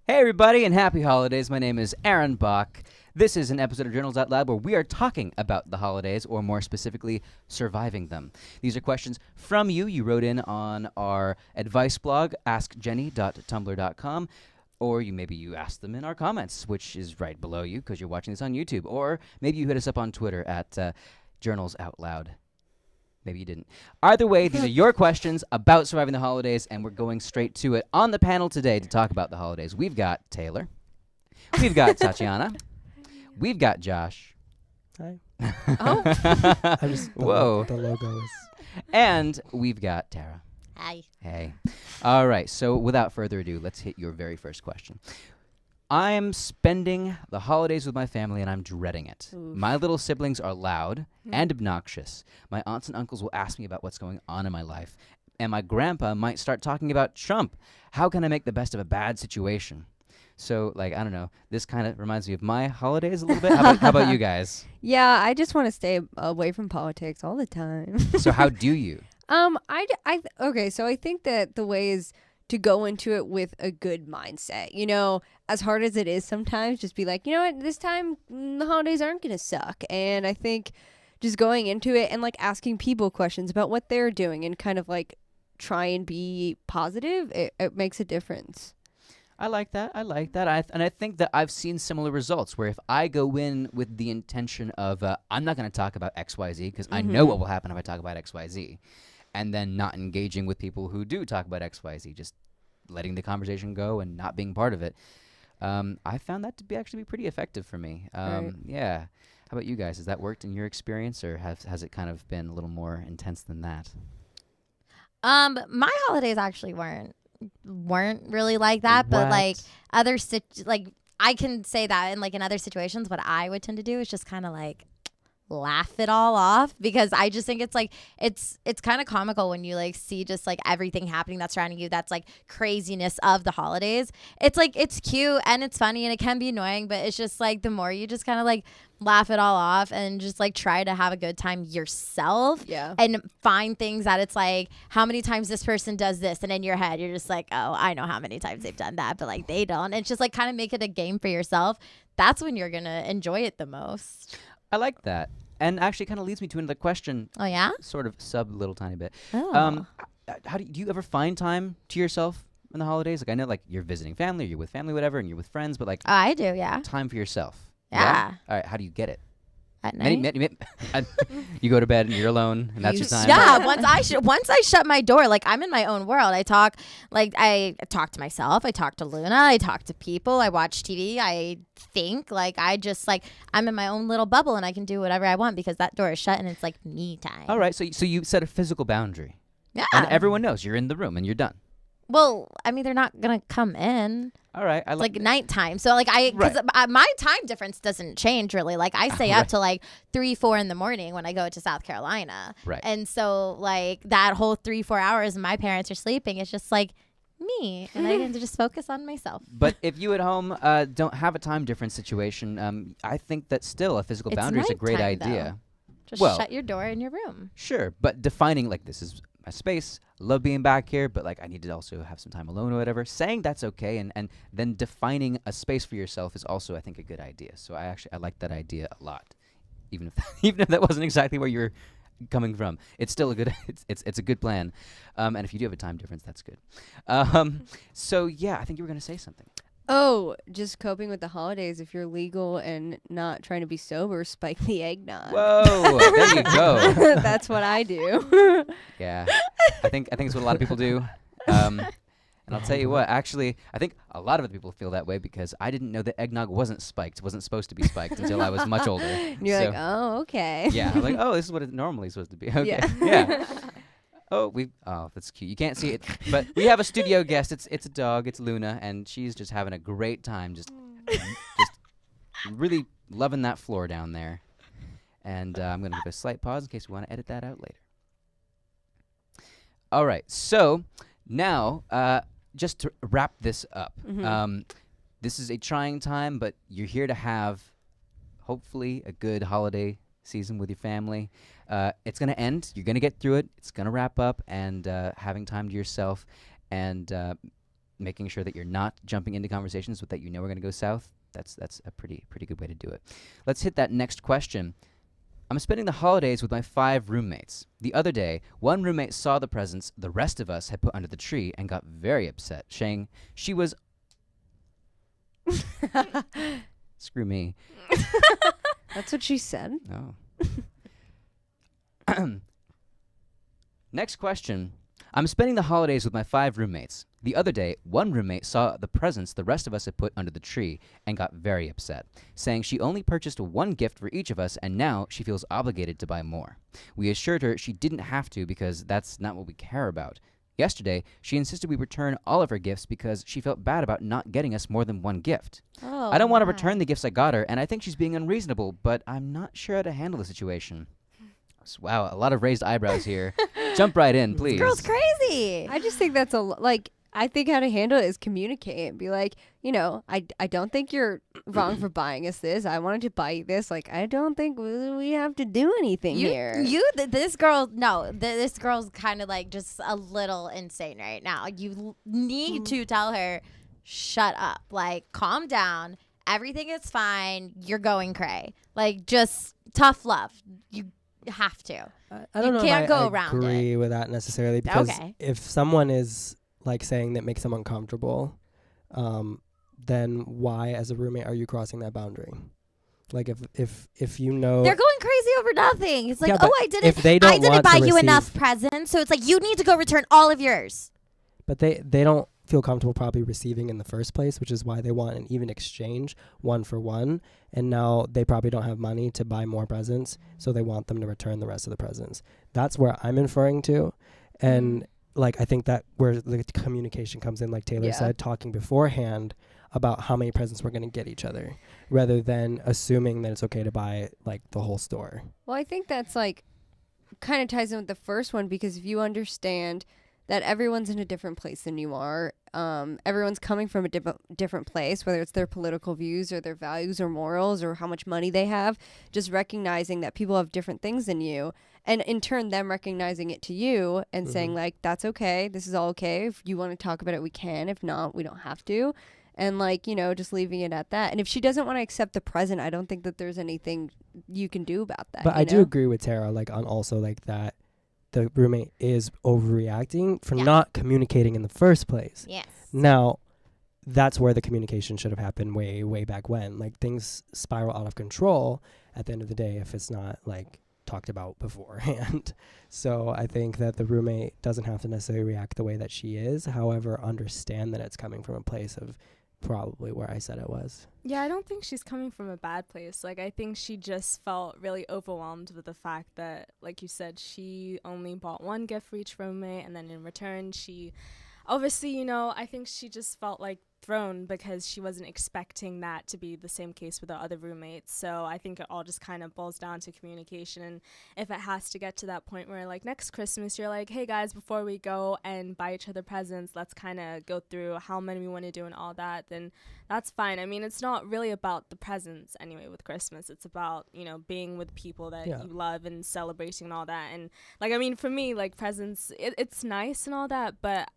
Hey, everybody, and happy holidays. My name is Aaron Bach. This is an episode of Journals Out Loud where we are talking about the holidays, or more specifically, surviving them. These are questions from you. You wrote in on our advice blog, askjenny.tumblr.com, or maybe you asked them in our comments, which is right below you because you're watching this on YouTube, or maybe you hit us up on Twitter at Journals Out Loud. Maybe you didn't. Either way, these are your questions about surviving the holidays, and we're going straight to it. On the panel today to talk about the holidays, we've got Taylor. We've got Tatiana. We've got Josh. Hi. Oh. I'm just Whoa. The logo is. And we've got Tara. Hi. Hey. All right, so without further ado, let's hit your very first question. I'm spending the holidays with my family, and I'm dreading it. Oof. My little siblings are loud and obnoxious. My aunts and uncles will ask me about what's going on in my life, and my grandpa might start talking about Trump. How can I make the best of a bad situation? So, I don't know. This kind of reminds me of my holidays a little bit. How about you guys? Yeah, I just want to stay away from politics all the time. So how do you? Okay, so I think that the way is to go into it with a good mindset. You know, as hard as it is sometimes, just be like, you know what, this time the holidays aren't going to suck. And I think just going into it and asking people questions about what they're doing and kind of try and be positive, it makes a difference. I like that. And I think that I've seen similar results where if I go in with the intention of, I'm not going to talk about XYZ because I know what will happen if I talk about XYZ, and then not engaging with people who do talk about XYZ, just letting the conversation go and not being part of it, I found that to be actually pretty effective for me. Right. Yeah. How about you guys? Has that worked in your experience, or has it kind of been a little more intense than that? My holidays actually weren't really like that, but What? I can say that in other situations, what I would tend to do is just kind of laugh it all off, because I just think it's kind of comical when you see just everything happening that's surrounding you, that's craziness of the holidays. It's cute and it's funny and it can be annoying, but it's just the more you just kind of laugh it all off and just try to have a good time yourself. Yeah. And find things that it's how many times this person does this, and in your head you're just oh, I know how many times they've done that, but they don't. It's just kind of make it a game for yourself. That's when you're gonna enjoy it the most. I like that. And actually kind of leads me to another question. Oh yeah? Sort of little tiny bit. Oh. How do you ever find time to yourself in the holidays? I know you're visiting family, or you're with family, whatever, and you're with friends, but Oh, I do, yeah. time for yourself. Yeah. All right. How do you get it? At night. You go to bed and you're alone, and that's You your time. Yeah, once I shut my door, I'm in my own world. I talk to myself, I talk to Luna, I talk to people, I watch TV, I think, I'm in my own little bubble and I can do whatever I want because that door is shut and it's me time. All right. So you set a physical boundary. Yeah. And everyone knows you're in the room and you're done. Well, I mean, they're not gonna come in. All right. I It's like nighttime, so my time difference doesn't change really. I stay up till 3-4 in the morning when I go to South Carolina, Right. and so that whole 3-4 hours my parents are sleeping, it's just me, and I can just focus on myself. But if you at home don't have a time difference situation, I think that still a physical It's boundary is a great nighttime, idea. Just Well- shut your door in your room. Sure, but defining this is my space. Love being back here, but I need to also have some time alone or whatever. Saying that's okay, and then defining a space for yourself is also, I think, a good idea. So I like that idea a lot, even if that wasn't exactly where you're coming from. It's still a good it's a good plan. And if you do have a time difference, that's good. So yeah, I think you were gonna say something. Oh, just coping with the holidays. If you're legal and not trying to be sober, spike the eggnog. Whoa, there you go. That's what I do. Yeah, I think it's what a lot of people do. And I'll tell you what, actually, I think a lot of other people feel that way because I didn't know that eggnog wasn't supposed to be spiked until I was much older. And you're So, oh, okay. yeah, I'm this is what it's normally supposed to be. Okay, Yeah. yeah. Oh, that's cute. You can't see it, but we have a studio guest. It's a dog. It's Luna, and she's just having a great time, just really loving that floor down there. And I'm gonna give a slight pause in case we want to edit that out later. All right, so now just to wrap this up, this is a trying time, but you're here to have hopefully a good holiday season with your family. It's going to end. You're going to get through it. It's going to wrap up, and having time to yourself and making sure that you're not jumping into conversations that you know are going to go south. That's a pretty good way to do it. Let's hit that next question. I'm spending the holidays with my 5 roommates. The other day, one roommate saw the presents the rest of us had put under the tree and got very upset, saying she was... Screw me. That's what she said. Oh. Next question. I'm spending the holidays with my 5 roommates. The other day, one roommate saw the presents the rest of us had put under the tree and got very upset, saying she only purchased one gift for each of us and now she feels obligated to buy more. We assured her she didn't have to because that's not what we care about. Yesterday, she insisted we return all of her gifts because she felt bad about not getting us more than one gift. Oh, I don't want to my. return the gifts I got her, and I think she's being unreasonable, but I'm not sure how to handle the situation. Wow, a lot of raised eyebrows here. Jump right in, please. This girl's crazy. I just think that's I think how to handle it is communicate and be like, I don't think you're wrong for buying us this. I wanted to buy you this. Like, I don't think we have to do anything here. This girl, no, this girl's kind of like just a little insane right now. You need to tell her, shut up. Like, calm down. Everything is fine. You're going cray. Like, just tough love. You have to. I don't know can't if go I around agree with that necessarily, because Okay. if someone is like saying that makes them uncomfortable, then why as a roommate are you crossing that boundary? Like if you know They're going crazy over nothing. It's like, Yeah, but I didn't. if they don't I didn't want buy to you receive- enough presents, so it's like you need to go return all of yours. but they don't feel comfortable probably receiving in the first place, which is why they want an even exchange, 1 for 1, and now they probably don't have money to buy more presents, so they want them to return the rest of the presents. That's where I'm inferring to. And like, I think that where the communication comes in, like Taylor Yeah. said, talking beforehand about how many presents we're going to get each other, rather than assuming that it's okay to buy like the whole store. Well, I think that's like kind of ties in with the first one, because if you understand that everyone's in a different place than you are, everyone's coming from a different place, whether it's their political views or their values or morals or how much money they have, just recognizing that people have different things than you, and in turn them recognizing it to you and saying like, that's okay, this is all okay, if you want to talk about it we can, if not we don't have to, and like, just leaving it at that. And if she doesn't want to accept the present, I don't think that there's anything you can do about that. But I do agree with Tara, like on also like that the roommate is overreacting for not communicating in the first place. Yes. Now, that's where the communication should have happened way back when. Like, things spiral out of control at the end of the day if it's not like talked about beforehand. So I think that the roommate doesn't have to necessarily react the way that she is. However, understand that it's coming from a place of probably where I said it was. Yeah, I don't think she's coming from a bad place. Like, I think she just felt really overwhelmed with the fact that, like you said, she only bought one gift for each roommate, and then in return, she obviously, I think she just felt like thrown because she wasn't expecting that to be the same case with the other roommates. So I think it all just kind of boils down to communication. And if it has to get to that point where, like, next Christmas, you're like, hey, guys, before we go and buy each other presents, let's kind of go through how many we want to do and all that, then that's fine. I mean, it's not really about the presents anyway with Christmas. It's about, being with people that you love and celebrating and all that. And, like, I mean, for me, like, presents, it's nice and all that, but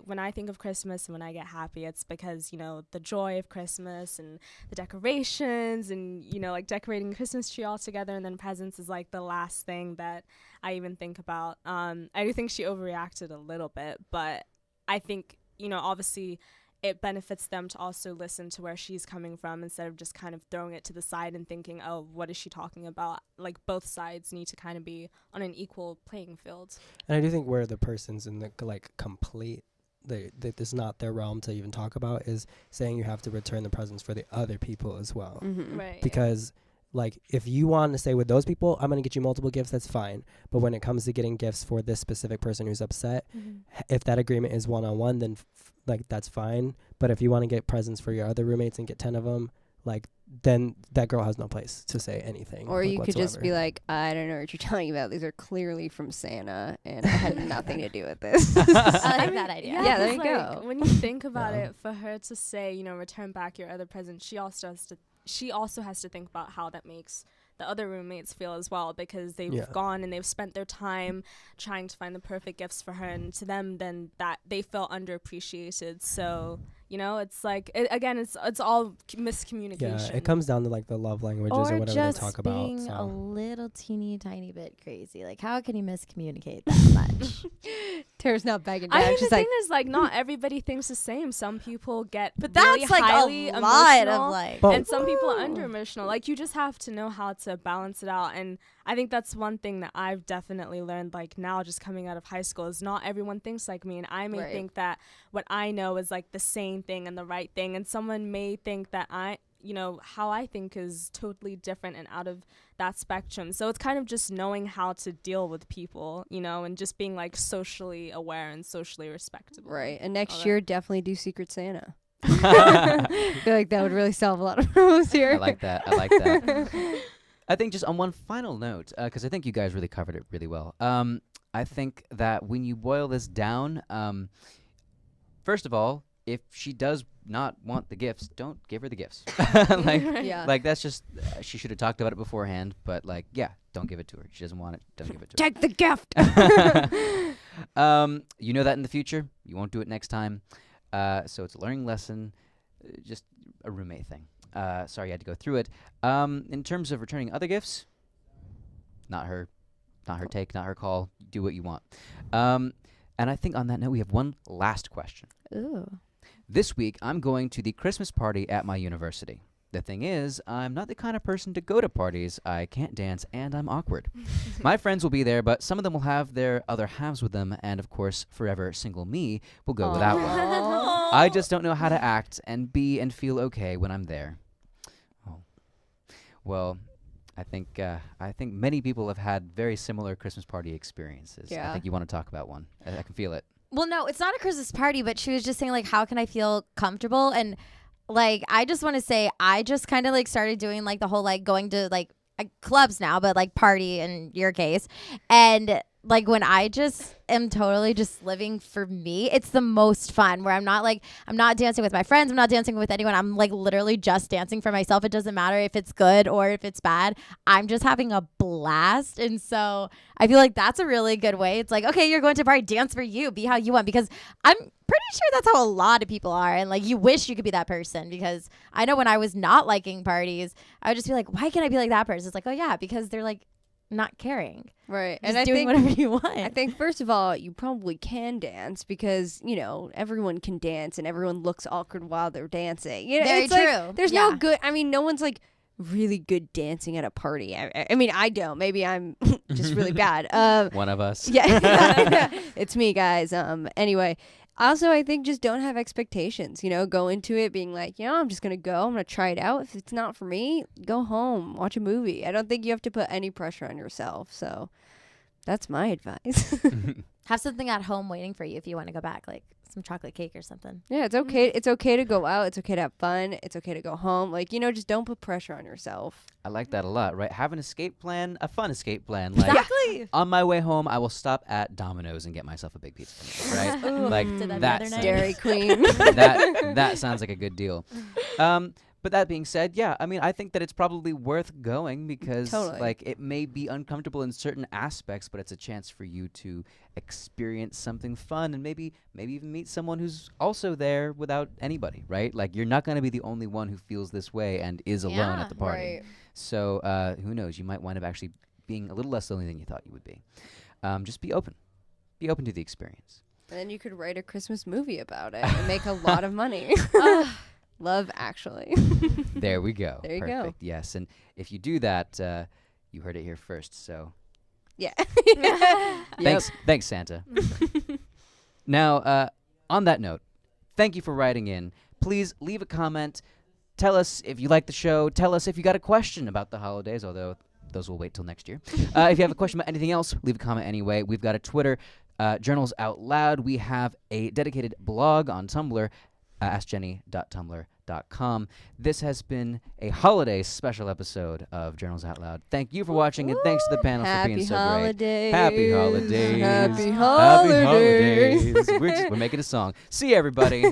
when I think of Christmas and when I get happy, it's because, the joy of Christmas and the decorations and, like, decorating the Christmas tree all together, and then presents is, like, the last thing that I even think about. I do think she overreacted a little bit, but I think, obviously it benefits them to also listen to where she's coming from instead of just kind of throwing it to the side and thinking, oh, what is she talking about? Like, both sides need to kind of be on an equal playing field. And I do think where the person's in the like complete that is not their realm to even talk about is saying you have to return the presents for the other people as well. Right. Because like, if you want to stay with those people, I'm going to get you multiple gifts, that's fine. But when it comes to getting gifts for this specific person who's upset, if that agreement is one-on-one, then like, that's fine. But if you want to get presents for your other roommates and get 10 of them, like, then that girl has no place to say anything. Or like, you could just whatsoever. be like, I don't know what you're talking about. These are clearly from Santa, and I had nothing to do with this. I like that idea. Yeah, there 'cause, you like, go. when you think about Yeah. it, for her to say, return back your other presents, she also has to think about how that makes the the other roommates feel as well, because they've gone and they've spent their time trying to find the perfect gifts for her, and to them then that they feel underappreciated. So it's like it's all miscommunication. Yeah, it comes down to like the love languages or whatever just they talk about. being So. a little teeny tiny bit crazy. Like, how can you miscommunicate that much? Tara's not begging down. I mean, She's the like, thing is, like, not everybody thinks the same. Some people get But really that's like highly a lot of emotional, like. and some people are under emotional. Like, you just have to know how to balance it out. And I think that's one thing that I've definitely learned, like, now just coming out of high school, is not everyone thinks like me. And I may think that what I know is like the same thing and the right thing. And someone may think that how I think is totally different and out of that spectrum. So it's kind of just knowing how to deal with people, and just being like socially aware and socially respectable. right. And next year, definitely do Secret Santa. I feel like that would really solve a lot of problems here. I like that. I like that. I think just on one final note, because I think you guys really covered it really well. I think that when you boil this down, first of all, if she does not want the gifts, don't give her the gifts. Like that's just she should have talked about it beforehand. But like, yeah, don't give it to her. She doesn't want it. Don't give it to her. Take the gift. You know that in the future, you won't do it next time. So it's a learning lesson, just a roommate thing. Sorry you had to go through it. In terms of returning other gifts, not her take, not her call. Do what you want. And I think on that note, we have one last question. Ooh. This week, I'm going to the Christmas party at my university. The thing is, I'm not the kind of person to go to parties. I can't dance, and I'm awkward. My friends will be there, but some of them will have their other halves with them, and of course, forever single me will go without one. I just don't know how to act and be and feel okay when I'm there. Oh. Well, I think many people have had very similar Christmas party experiences. Yeah. I think you want to talk about one. I can feel it. Well, no, it's not a Christmas party, but she was just saying, like, how can I feel comfortable? And, like, I just want to say I just kind of, like, started doing, like, the whole, like, going to, like, clubs now, but, like, party in your case. And, like, when I just am totally just living for me, it's the most fun, where I'm not dancing with my friends. I'm not dancing with anyone. I'm, like, literally just dancing for myself. It doesn't matter if it's good or if it's bad. I'm just having a blast. And so I feel like that's a really good way. It's like, okay, you're going to a party, dance for you, be how you want, because I'm pretty sure that's how a lot of people are. And like, you wish you could be that person, because I know when I was not liking parties, I would just be like, why can't I be like that person? It's like, oh yeah, because they're like not caring. Right. Just And I doing think whatever you want. I think first of all, you probably can dance because, everyone can dance and everyone looks awkward while they're dancing. Very it's true. Like, there's no good, no one's like really good dancing at a party. I mean, I don't. Maybe I'm just really bad. One of us. Yeah. It's me, guys. Anyway, also, I think just don't have expectations, go into it being like, I'm just going to go. I'm going to try it out. If it's not for me, go home, watch a movie. I don't think you have to put any pressure on yourself. So that's my advice. Have something at home waiting for you if you want to go back, like some chocolate cake or something. Yeah, it's okay. It's okay to go out. It's okay to have fun. It's okay to go home. Like, just don't put pressure on yourself. I like that a lot, right? Have an escape plan, a fun escape plan. Like, Exactly. on my way home, I will stop at Domino's and get myself a big pizza, right? Ooh, Like, did that the that other night. Dairy Queen. that sounds like a good deal. But that being said, yeah, I mean, I think that it's probably worth going because, Totally. like, it may be uncomfortable in certain aspects, but it's a chance for you to experience something fun and maybe even meet someone who's also there without anybody, right? Like, you're not going to be the only one who feels this way and is alone Yeah, at the party. Right. So who knows? You might wind up actually being a little less lonely than you thought you would be. Just be open. Be open to the experience. And then you could write a Christmas movie about it and make a lot of money. Love Actually. There we go. There you Perfect. go. Yes, and if you do that, you heard it here first. So Yeah. thanks, Santa. Now, on that note, thank you for writing in. Please leave a comment. Tell us if you like the show. Tell us if you got a question about the holidays, although those will wait till next year. If you have a question about anything else, leave a comment anyway. We've got a Twitter, Journals Out Loud. We have a dedicated blog on Tumblr, askjenny.tumblr.com. This has been a holiday special episode of Journals Out Loud. Thank you for watching, and thanks to the panel for being so great. Happy holidays. Happy Happy holidays. holidays. We're making a song. See you, everybody.